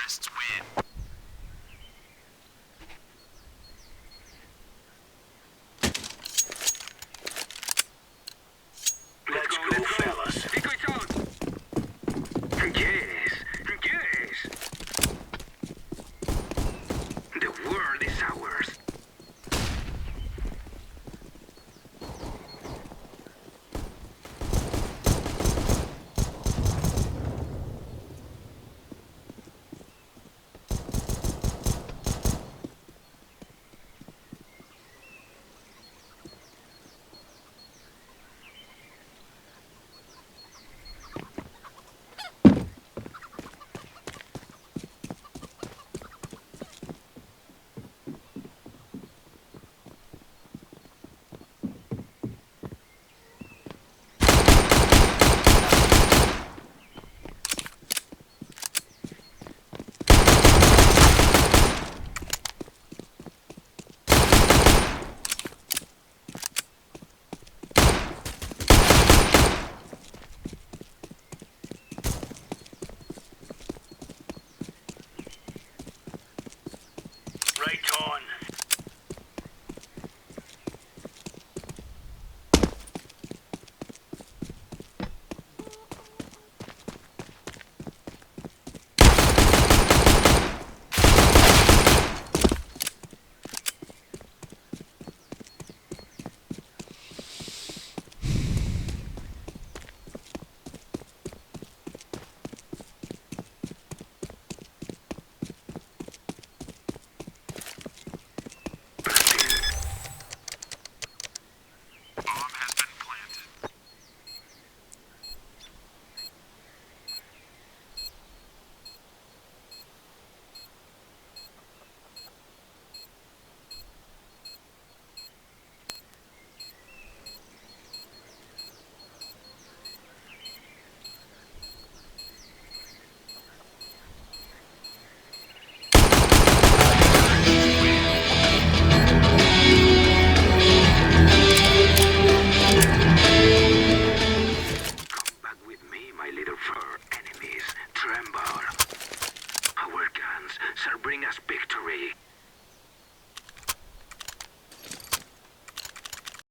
terrorists win. Let's go, fellas. Secret's out! Yes, yes. The world is ours. Right on. Bomb has been planted. Come back with me, my little fur enemies. Tremble. Our guns shall bring us victory.